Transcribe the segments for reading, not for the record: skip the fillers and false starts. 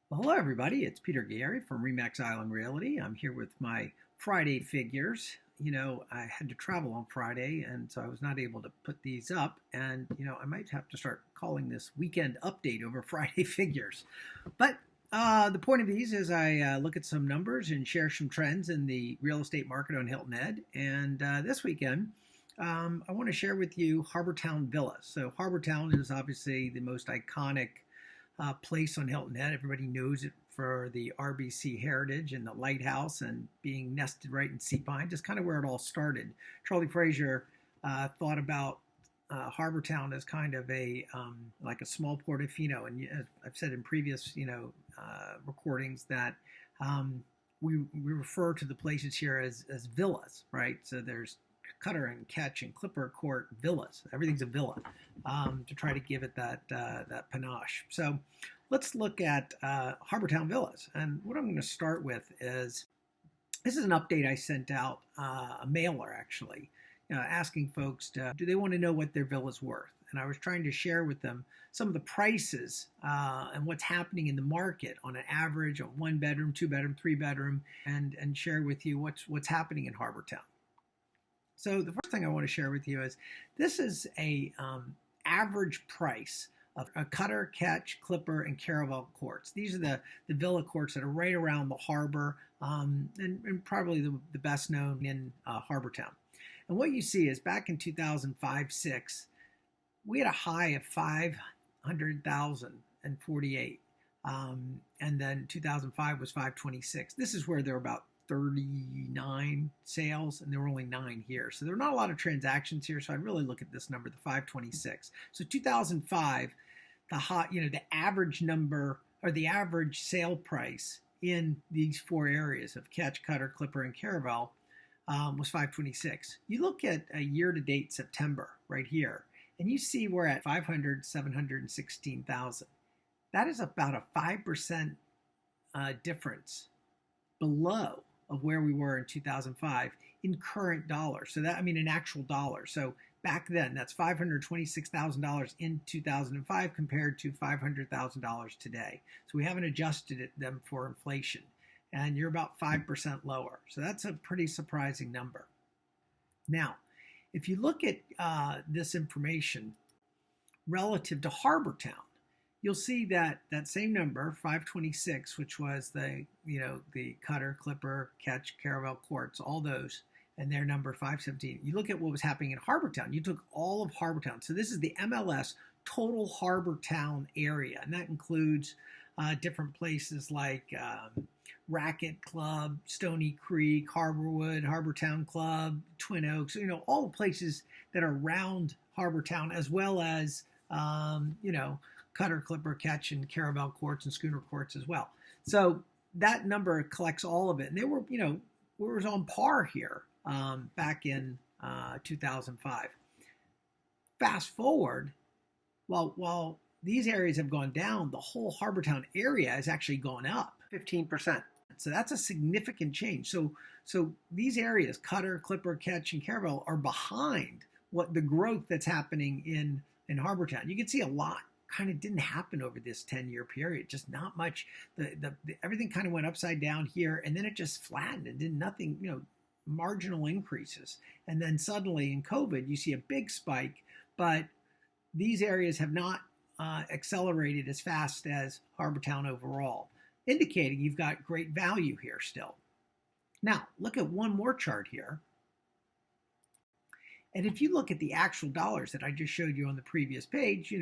Well, hello, everybody. It's Peter Geary from Remax Island Realty. I'm here with my Friday figures. I had to travel on Friday, and so I was not able to put these up. And, I might have to start calling this weekend update over Friday figures. But the point of these is I look at some numbers and share some trends in the real estate market on Hilton Head. And this weekend, I want to share with you Harbour Town Villas. So Harbour Town is obviously the most iconic place on Hilton Head. Everybody knows it for the RBC heritage and the lighthouse and being nested right in Sea Pine, just kind of where it all started. Charlie Frazier thought about Harbour Town as kind of like a small Portofino, and as I've said in previous recordings that we refer to the places here as villas, right? So there's Cutter and Ketch and Clipper Court villas. Everything's a villa to try to give it that panache. So let's look at Harbour Town Villas. And what I'm going to start with is this is an update I sent out, a mailer actually, asking folks do they want to know what their villa's worth. And I was trying to share with them some of the prices and what's happening in the market on an average, on 1 bedroom, 2 bedroom, 3 bedroom, and share with you what's happening in Harbour Town. So the first thing I want to share with you is this is a average price of a Cutter, Ketch, Clipper, and Caravel courts. These are the villa courts that are right around the harbor and probably the best known in Harbour Town. And what you see is back in 2005-06, we had a high of 500,048. And then 2005 was 526. This is where there were about 39 sales, and there were only 9 here. So there were not a lot of transactions here. So I'd really look at this number, the 526. So 2005, the average number or the average sale price in these 4 areas of Ketch, Cutter, Clipper, and Caravel was 526. You look at a year-to-date September right here, and you see we're at 716,000. That is about a 5% difference below of where we were in 2005 in current dollars. So in actual dollars. So back then, that's $526,000 in 2005 compared to $500,000 today. So we haven't adjusted them for inflation. And you're about 5% lower. So that's a pretty surprising number. Now, if you look at this information relative to Harbour Town, you'll see that same number, 526, which was the Cutter, Clipper, Ketch, Caravel courts, all those, and their number 517. You look at what was happening in Harbour Town. You took all of Harbour Town. So this is the MLS total Harbour Town area, and that includes different places like Racket Club, Stony Creek, Harborwood, Harbour Town Club, Twin Oaks, all the places that are around Harbour Town, as well as, Cutter, Clipper, Ketch, and Caravel courts and schooner courts as well. So that number collects all of it. And they were, we were on par here back in 2005. Fast forward, while these areas have gone down, the whole Harbour Town area has actually gone up 15%. So that's a significant change. So these areas, Cutter, Clipper, Ketch, and Caravel, are behind what the growth that's happening in Harbour Town. You can see a lot kind of didn't happen over this 10-year period. Just not much. Everything kind of went upside down here, and then it just flattened and did nothing, marginal increases. And then suddenly in COVID, you see a big spike, but these areas have not accelerated as fast as Harbour Town overall, indicating you've got great value here still. Now, look at one more chart here. And if you look at the actual dollars that I just showed you on the previous page,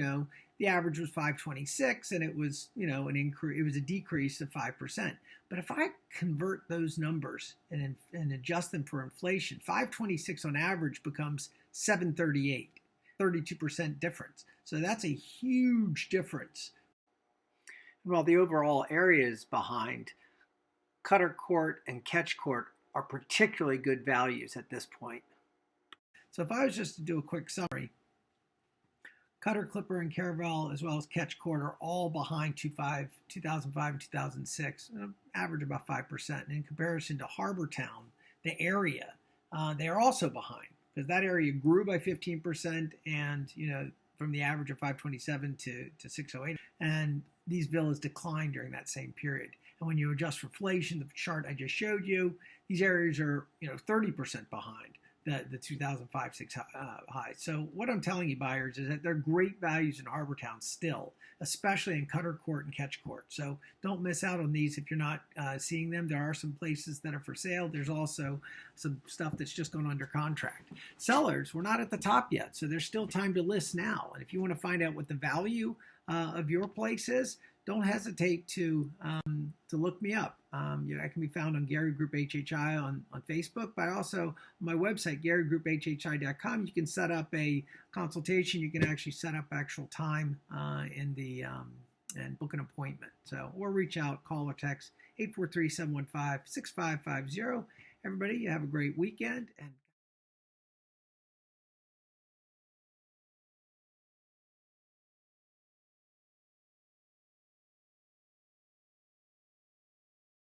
the average was 526, and it was, an increase. It was a decrease of 5%. But if I convert those numbers and adjust them for inflation, 526 on average becomes 738, 32% difference. So that's a huge difference. While the overall area is behind, Cutter Court and Ketch Court are particularly good values at this point. So if I was just to do a quick summary, Cutter, Clipper, and Caravel, as well as Ketch Court, are all behind 2005 and 2006, average about 5%. And in comparison to Harbour Town, the area, they are also behind, because that area grew by 15%, and from the average of 527 to 608, and these villas declined during that same period. And when you adjust for inflation, the chart I just showed you, these areas are 30% behind the 2005-6 high. So what I'm telling you, buyers, is that there are great values in Harbour Town still, especially in Cutter Court and Ketch Court. So don't miss out on these if you're not seeing them. There are some places that are for sale. There's also some stuff that's just gone under contract. Sellers, we're not at the top yet, so there's still time to list now. And if you want to find out what the value of your place is, don't hesitate to look me up. I can be found on Geary Group HHI on Facebook, but also on my website, GaryGroupHHI.com. You can set up a consultation. You can actually set up actual time and book an appointment. So, or reach out, call or text 843-715-6550. Everybody, you have a great weekend and